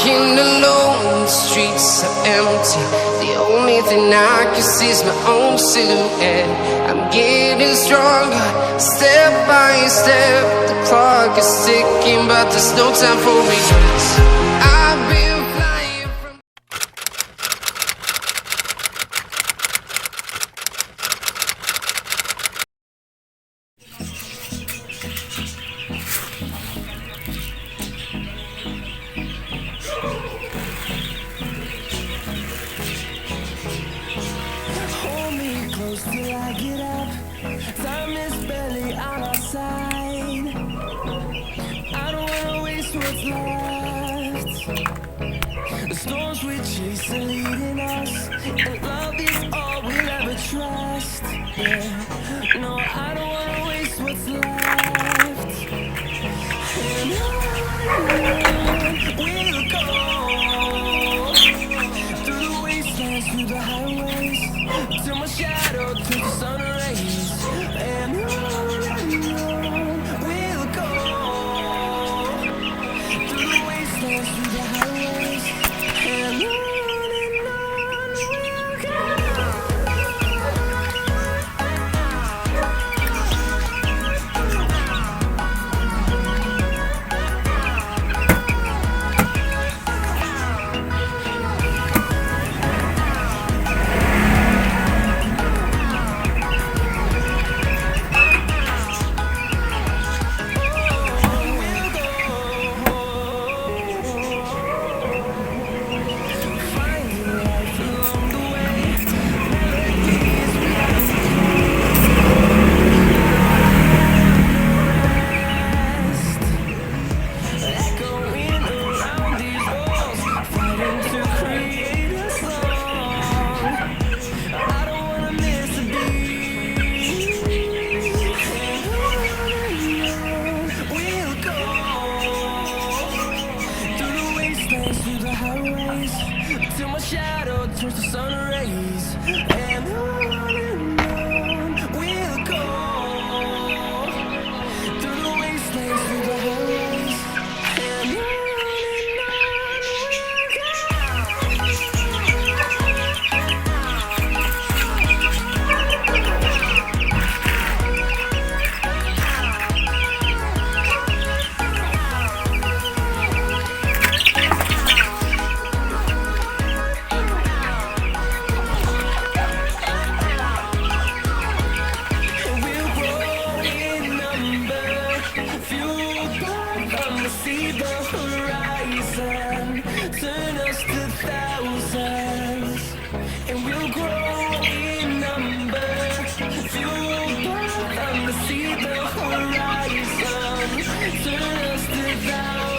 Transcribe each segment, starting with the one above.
Walking alone, the streets are empty. The only thing I can see is my own silhouette. I'm getting stronger, step by step. The clock is ticking, but there's no time for regrets. I've been flying from till I get up. Time is barely on our side. I don't wanna waste what's left. The storms we chase are leading us, and love is all we'll ever trust. Yeah, no, I don't wanna waste what's left. And on we'll go, through the wastelands, through the highways, till my shadow turns to sun rays. And on we'll go, through the wastelands, through the highways, and on we'll go. Through the highways, till my shadow turns to sun rays. And on we'll go, through the wastelands, through the highways, and on we'll see the horizon, turn us to thousands, and we'll grow in number. Fueled by them to see the horizon, turn us to thousands.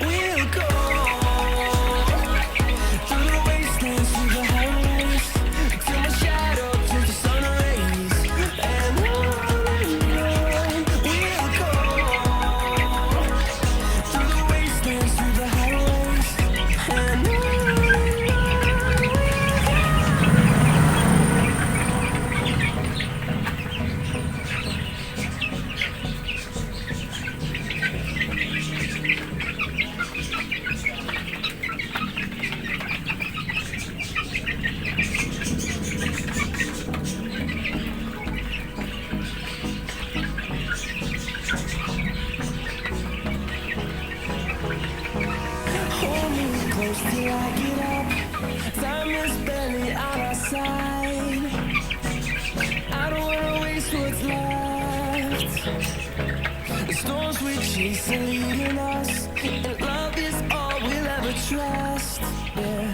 We'll go through the wastelands, through the highways, till my shadow turns to sun rays. And till I get up, time is barely on our side. I don't wanna waste what's left. The storms we chase are leading us, and love is all we'll ever trust. Yeah,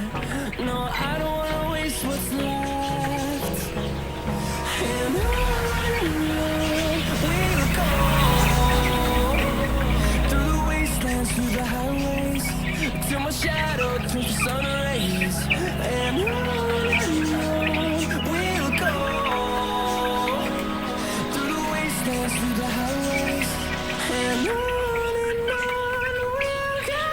no, I don't wanna waste what's left. And on we'll go, through the wastelands, through the highways, till my shadow turns to sun rays. And on we'll go, through the wastelands, through the highways, and on we'll go.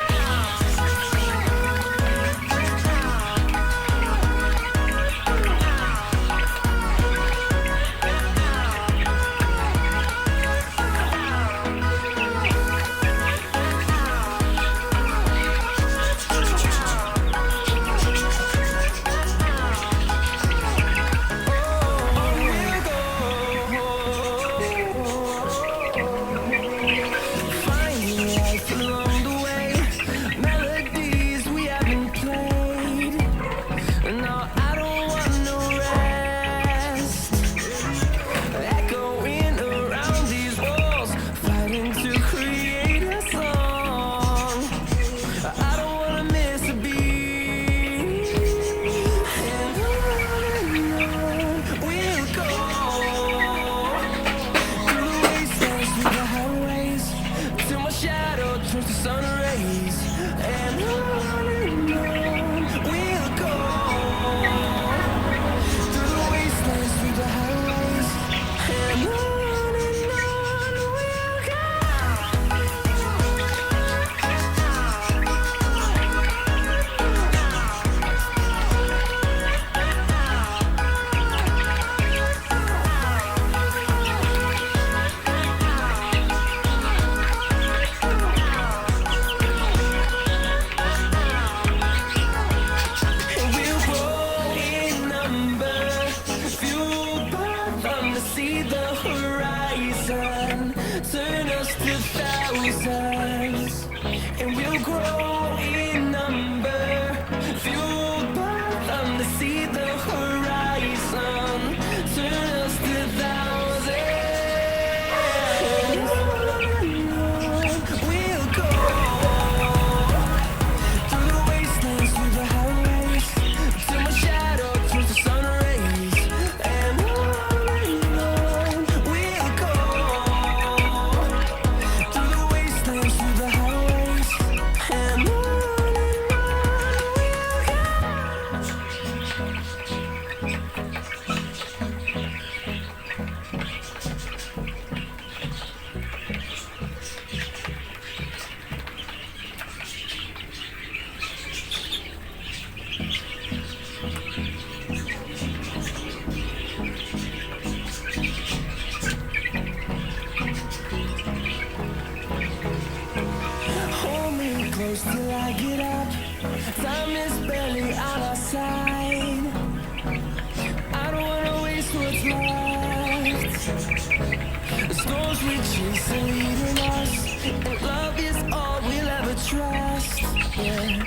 we chase are leading us, and love is all we'll ever trust. Yeah,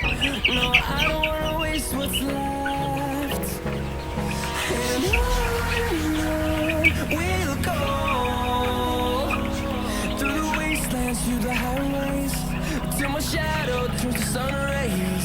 no, I don't wanna waste what's left. And on we'll go, through the wastelands, through the highways, till my shadow turns to sun rays.